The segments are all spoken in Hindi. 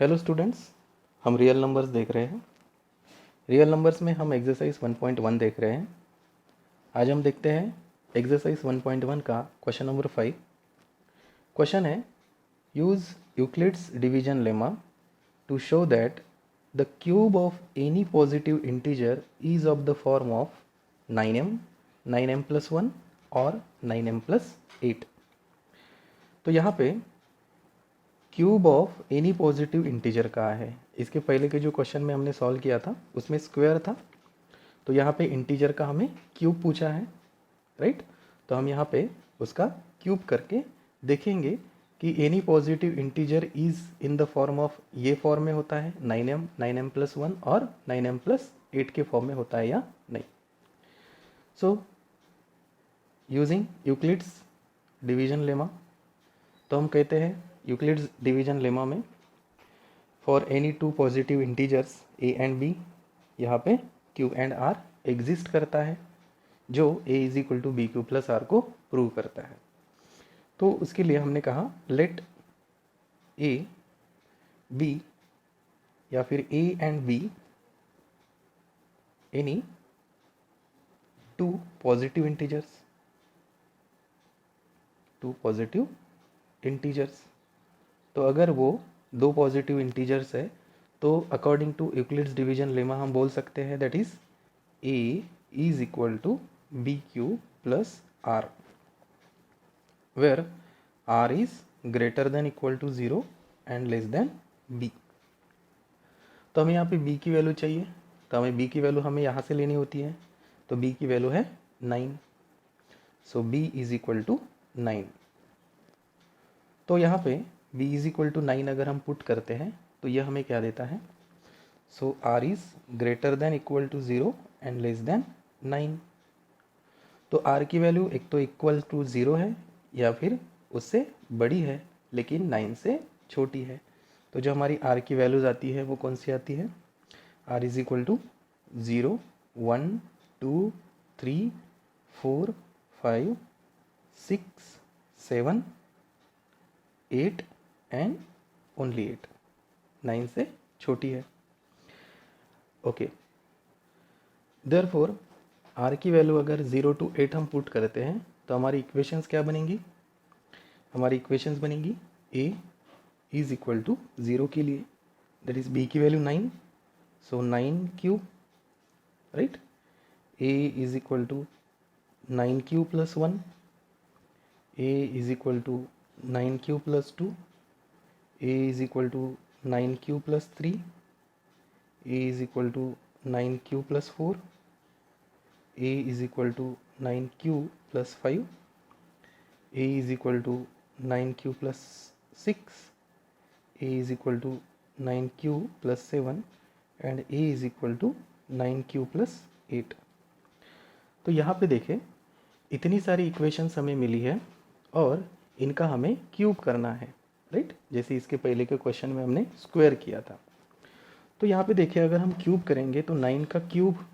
हेलो स्टूडेंट्स, हम रियल नंबर्स देख रहे हैं। रियल नंबर्स में हम एक्सरसाइज 1.1 देख रहे हैं। आज हम देखते हैं एक्सरसाइज 1.1 का क्वेश्चन नंबर 5। क्वेश्चन है, use Euclid's division lemma to show that the cube of any positive integer is of the form of 9m, 9m+1 और 9m+8। तो यहाँ पे cube of any positive integer कहा है। इसके पहले के जो क्वेश्चन में हमने सॉल्व किया था उसमें स्क्वायर था, तो यहाँ पे इंटीजर का हमें क्यूब पूछा है, राइट। तो हम यहाँ पे उसका क्यूब करके देखेंगे कि any positive integer is in the form of, ये फॉर्म में होता है 9m, 9m+1 और 9m+8 के फॉर्म में होता है या नहीं। So using Euclid's division lemma, तो हम कहते हैं यूक्लिड्स डिवीजन लेमा में for any two positive integers a and b, यहाँ पे q एंड r एग्जिस्ट करता है, जो a = bq + r को प्रूव करता है। तो उसके लिए हमने कहा लेट a b या फिर a and b any two positive integers. तो अगर वो दो पॉजिटिव इंटीजर्स है तो according to Euclid's division lemma हम बोल सकते हैं that is a = bq + r, where r is greater than equal to 0 and less than b। तो हमें यहाँ पे b की वैल्यू चाहिए, तो हमें b की वैल्यू हमें यहाँ से लेनी होती है, तो b की वैल्यू है 9। सो b = 9। तो यहाँ पे b = 9 अगर हम पुट करते हैं तो यह हमें क्या देता है, so r is greater than equal to 0 and less than 9। तो r की वैल्यू एक तो इक्वल टू 0 है या फिर उससे बड़ी है लेकिन 9 से छोटी है। तो जो हमारी r की वैल्यूज आती है वो कौन सी आती है, r = 0, 1, 2, 3, 4, 5, 6, 7, 8 एंड ओनली 8, 9 से छोटी है। ओके, देयरफॉर r की वैल्यू अगर 0 to 8 हम पुट करते हैं तो हमारी इक्वेशंस क्या बनेंगी, हमारी इक्वेशंस बनेंगी a = 0 के लिए, दैट इज b की value 9, so 9 cube, right. a = 9q + 1, a = 9q + 2, a = 9q + 3, a = 9q + 4, a = 9q + 5, a = 9q + 6, a = 9q + 7 and a = 9q + 8। तो यहाँ पे देखें इतनी सारी इक्वेशंस हमें मिली है और इनका हमें क्यूब करना है, राइट। जैसे इसके पहले के क्वेश्चन में हमने स्क्वायर किया था। तो यहाँ पे देखिए अगर हम क्यूब करेंगे तो 9 का क्यूब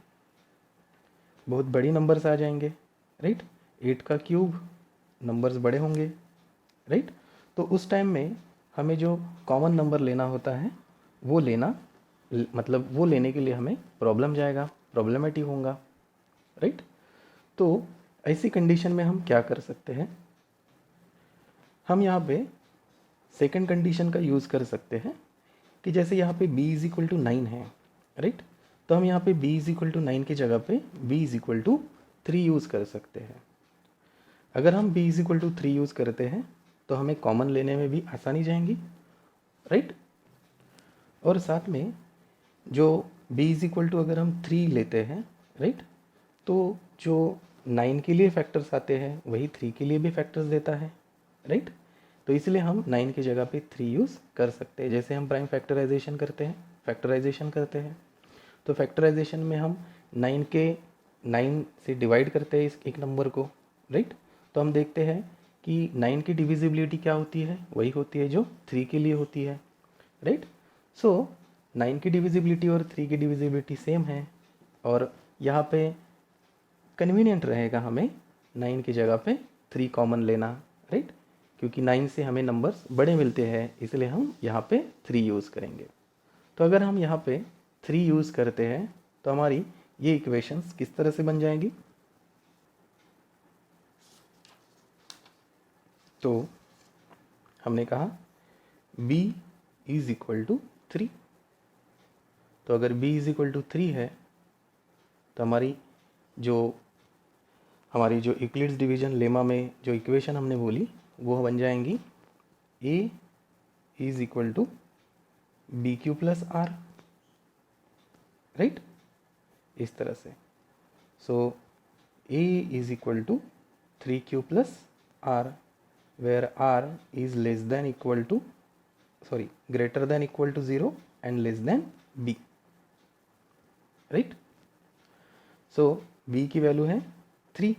बहुत बड़ी नंबर्स आ जाएंगे, राइट। 8 का क्यूब नंबर्स बड़े होंगे, राइट। तो उस टाइम में हमें जो कॉमन नंबर लेना होता है वो लेना, मतलब वो लेने के लिए हमें प्रॉब्लमेटिक होगा, राइट। तो ऐसी कंडीशन में हम क्या कर सकते हैं, हम यहाँ पे सेकंड कंडीशन का यूज़ कर सकते हैं कि जैसे यहाँ पे b = 9 है, राइट। तो हम यहाँ पे b = 9 की जगह पे b = 3 यूज़ कर सकते हैं। अगर हम b = 3 यूज़ करते हैं तो हमें कॉमन लेने में भी आसानी जाएंगी, राइट। और साथ में जो b = अगर हम 3 लेते हैं, राइट, तो जो 9 के लिए फैक्टर्स आते हैं वही 3 के लिए भी फैक्टर्स देता है, राइट। तो इसलिए हम 9 की जगह पे 3 यूज़ कर सकते हैं। जैसे हम प्राइम फैक्टराइजेशन करते हैं तो फैक्टराइजेशन में हम 9 से डिवाइड करते हैं इस एक नंबर को, राइट। तो हम देखते हैं कि 9 की डिविजिबिलिटी क्या होती है, वही होती है जो 3 के लिए होती है, राइट। सो 9 की डिविजिबिलिटी और 3 की डिविजिबिलिटी सेम है और यहाँ पे कन्वीनियंट रहेगा हमें 9 की जगह पे 3 कॉमन लेना, राइट। क्योंकि 9 से हमें नंबर्स बड़े मिलते हैं इसलिए हम यहाँ पे 3 यूज़ करेंगे। तो अगर हम यहाँ पे 3 यूज़ करते हैं तो हमारी ये इक्वेशंस किस तरह से बन जाएंगी? तो हमने कहा b इज इक्वल टू 3। तो अगर b इज इक्वल टू 3 है तो हमारी जो यूक्लिड्स डिवीजन लेमा में जो इक्वेशन हमने बोली वो बन जाएंगी a is equal to B Q plus R, right, इस तरह से। So a is equal to 3q plus R, where r is less than equal to greater than equal to 0 and less than b, right? So b की वैल्यू है 3,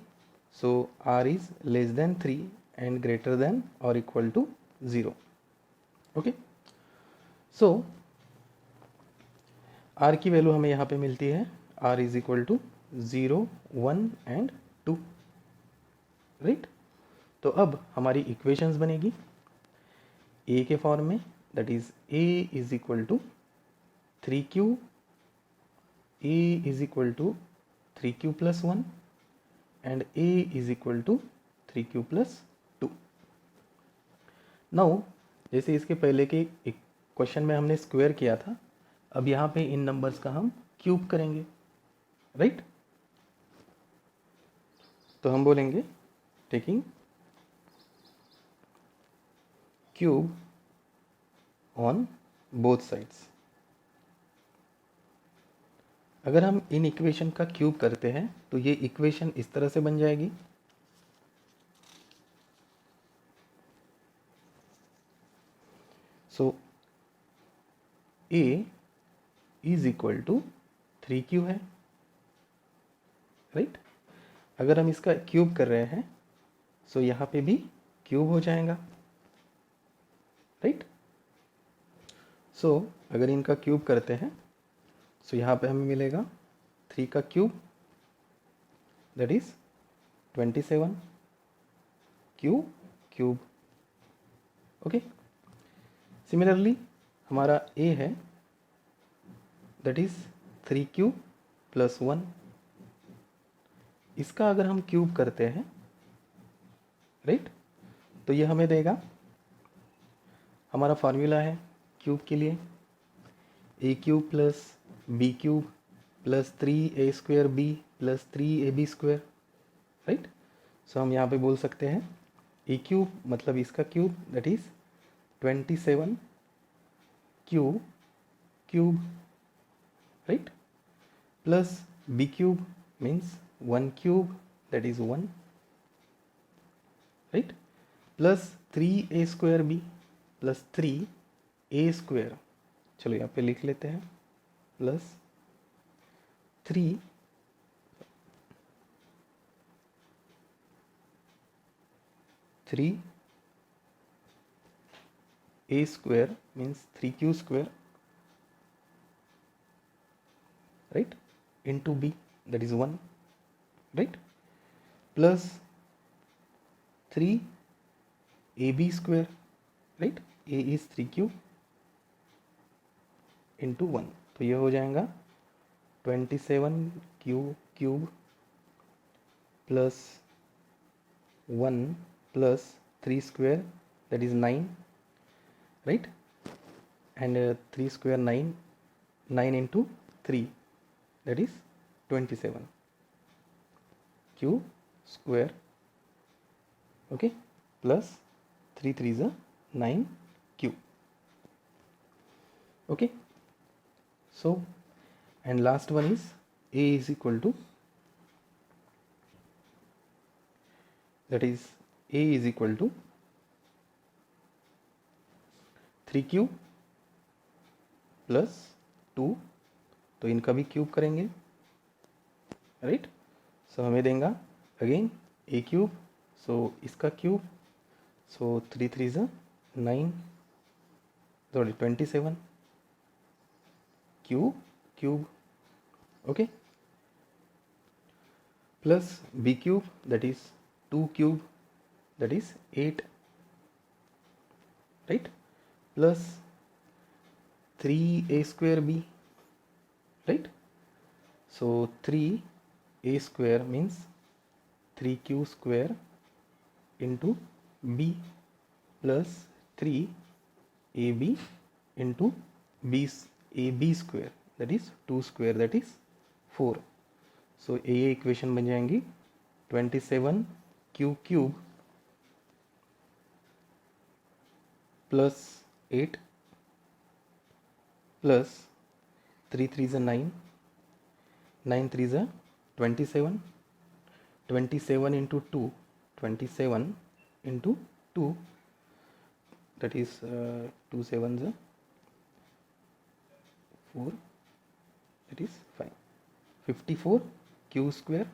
so r is less than 3 and greater than or equal to 0, okay? So r की वैल्यू हमें यहाँ पे मिलती है r is equal to 0, 1 and 2, right? तो अब हमारी इक्वेशंस बनेगी a के फॉर्म में, that is a is equal to 3q, a is equal to 3q plus 1 and a is equal to 3q plus 2। Now जैसे इसके पहले के एक क्वेश्चन में हमने स्क्वायर किया था, अब यहाँ पे इन नंबर्स का हम क्यूब करेंगे, राइट? तो हम बोलेंगे taking cube on both sides. अगर हम इन इक्वेशन का क्यूब करते हैं तो ये इक्वेशन इस तरह से बन जाएगी। So a is equal to 3q है, राइट? अगर हम इसका क्यूब कर रहे हैं सो यहाँ पे भी क्यूब हो जाएगा, राइट? सो अगर इनका क्यूब करते हैं सो यहाँ पे हमें मिलेगा 3 का cube, that is 27 cube, okay. Similarly हमारा a है दैट इज 3q प्लस 1, इसका अगर हम क्यूब करते हैं, राइट, तो ये हमें देगा, हमारा फार्मूला है क्यूब के लिए a cube plus b cube plus 3a square b plus 3ab square, right? So हम यहाँ पे बोल सकते हैं a क्यूब मतलब इसका cube that is 27 cube, right, plus b cube means 1 cube that is 1, right, plus 3a square b plus 3a square, चलो यहाँ पे लिख लेते हैं, plus 3 a square means 3q square, right, into b that is 1, right, plus 3ab square, right, a is 3q into 1, तो ये हो जाएगा 27 cube plus 1 plus 3 square that is 9, right, and 3 square 9 into 3 that is 27 cube square, okay, plus 3 3s are 9 cube, okay. So and last one is a is equal to, that is a is equal to 3q plus 2, तो इनका भी क्यूब करेंगे, राइट? सो हमें देगा अगेन a क्यूब, सो इसका cube, so 3 3 9 sorry 27 cube, okay, plus b cube that is 2 cube that is 8, right, plus 3a² b, right. So 3a² means 3q² into b plus 3ab into ab² that is 2² that is 4. So ये इक्वेशन बन जाएंगी 27q³ plus 8 plus 3 3 9, 9 3 27, 27 into 2, 27 into 2 that is 2 7s 4 that is 5, 54q²,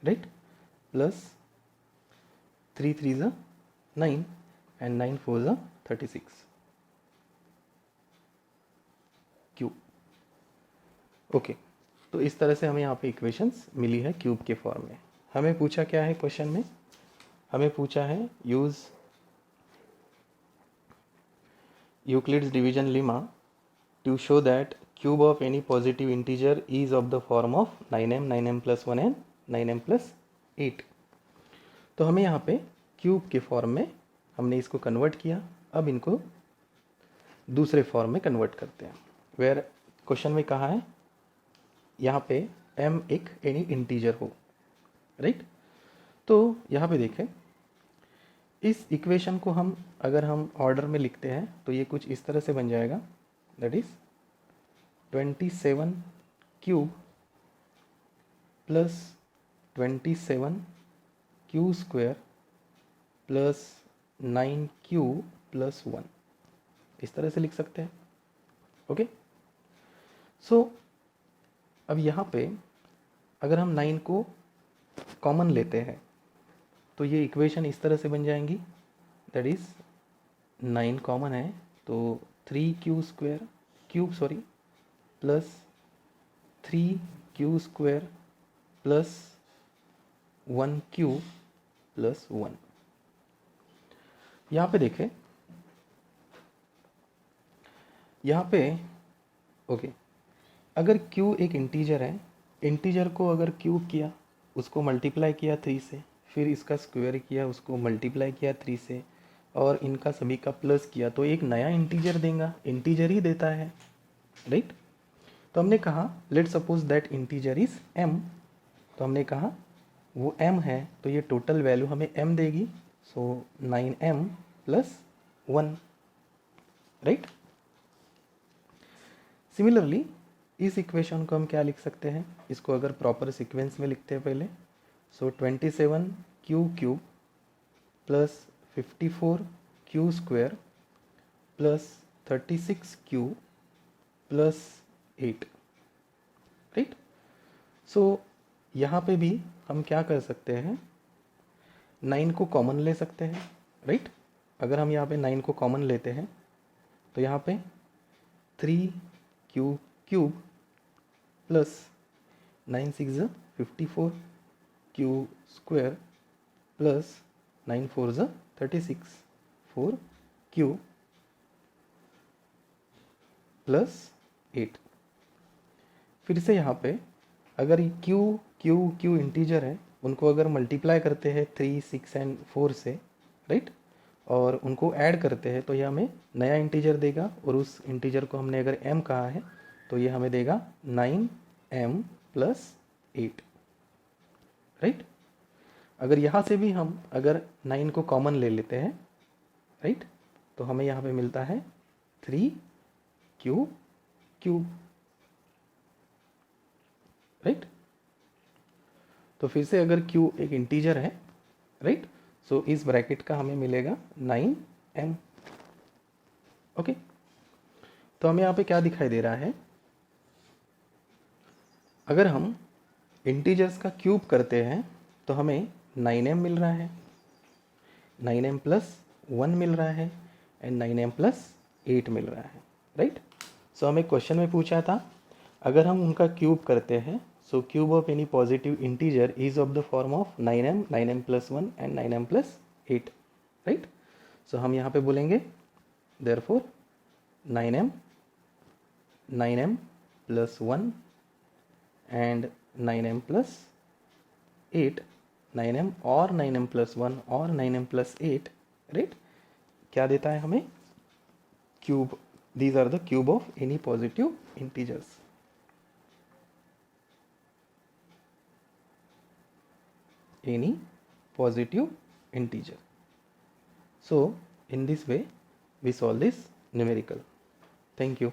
right, plus 3 3 9 and 9 4 36 cube. Okay, तो इस तरह से हमें यहाँ पे इक्वेशंस मिली है क्यूब के फॉर्म में. हमें पूछा क्या है क्वेश्चन में, हमें पूछा है use Euclid's division lemma to show that cube of any positive integer is of the form of 9m, 9m plus 1 and 9m plus 8. तो हमें यहाँ पे क्यूब के फॉर्म में हमने इसको कन्वर्ट किया. अब इनको दूसरे फॉर्म में कन्वर्ट करते हैं. वेयर क्वेश्चन में कहा है यहाँ पे m एक एनी इंटीजर हो, राइट. तो यहाँ पे देखें, इस इक्वेशन को हम अगर हम ऑर्डर में लिखते हैं तो ये कुछ इस तरह से बन जाएगा, that is 27q plus 27q² plus 9q plus 1, इस तरह से लिख सकते हैं. ओके, सो अब यहाँ पे अगर हम 9 को कॉमन लेते हैं तो ये इक्वेशन इस तरह से बन जाएंगी, दैट इज 9 कॉमन है तो 3q² plus 3q² plus 1q plus 1. यहाँ पे देखें, यहाँ पे ओके, अगर q एक इंटीजर है, इंटीजर को अगर क्यूब किया, उसको मल्टीप्लाई किया 3 से, फिर इसका स्क्वायर किया, उसको मल्टीप्लाई किया 3 से, और इनका सभी का प्लस किया, तो एक नया इंटीजर देगा, इंटीजर ही देता है, राइट. तो हमने कहा let suppose that integer is m, तो हमने कहा वो m है तो ये टोटल वैल्यू हमें m देगी, सो 9m प्लस 1, राइट. सिमिलरली इस इक्वेशन को हम क्या लिख सकते हैं, इसको अगर प्रॉपर सीक्वेंस में लिखते हैं पहले, so 27q³ plus 54q² plus 36q plus 8, right. So यहाँ पे भी हम क्या कर सकते हैं, 9 को कॉमन ले सकते हैं, राइट. अगर हम यहाँ पे 9 को कॉमन लेते हैं तो यहाँ पे 3q³ plus 9 6 54 q² plus 9 4 36 4q plus 8. फिर से यहाँ पे अगर q इंटीजर है, उनको अगर मल्टीप्लाई करते हैं 3 6 एंड 4 से, राइट, और उनको ऐड करते हैं तो ये हमें नया इंटीजर देगा, और उस इंटीजर को हमने अगर m कहा है तो ये हमें देगा 9m प्लस 8, राइट. अगर यहाँ से भी हम अगर 9 को कॉमन ले लेते हैं, राइट, तो हमें यहाँ पे मिलता है 3q³, राइट. तो फिर से अगर q एक इंटीजर है, राइट, सो इस ब्रैकेट का हमें मिलेगा 9m. ओके, तो हमें यहाँ पे क्या दिखाई दे रहा है, अगर हम इंटीजर्स का क्यूब करते हैं तो हमें 9m मिल रहा है, 9m प्लस 1 मिल रहा है, एंड 9m प्लस 8 मिल रहा है, राइट. सो हमें क्वेश्चन में पूछा था अगर हम उनका क्यूब करते हैं, so cube of any positive integer is of the form of 9m, 9m plus 1 and 9m plus 8, right. So हम यहाँ पे बोलेंगे therefore 9m plus 1 and 9m plus 8, 9m और 9m plus 1 और 9m plus 8, राइट, क्या देता है हमें? Cube. These are the cube of any positive integers. Any positive integer. So in this way we solve this numerical. Thank you.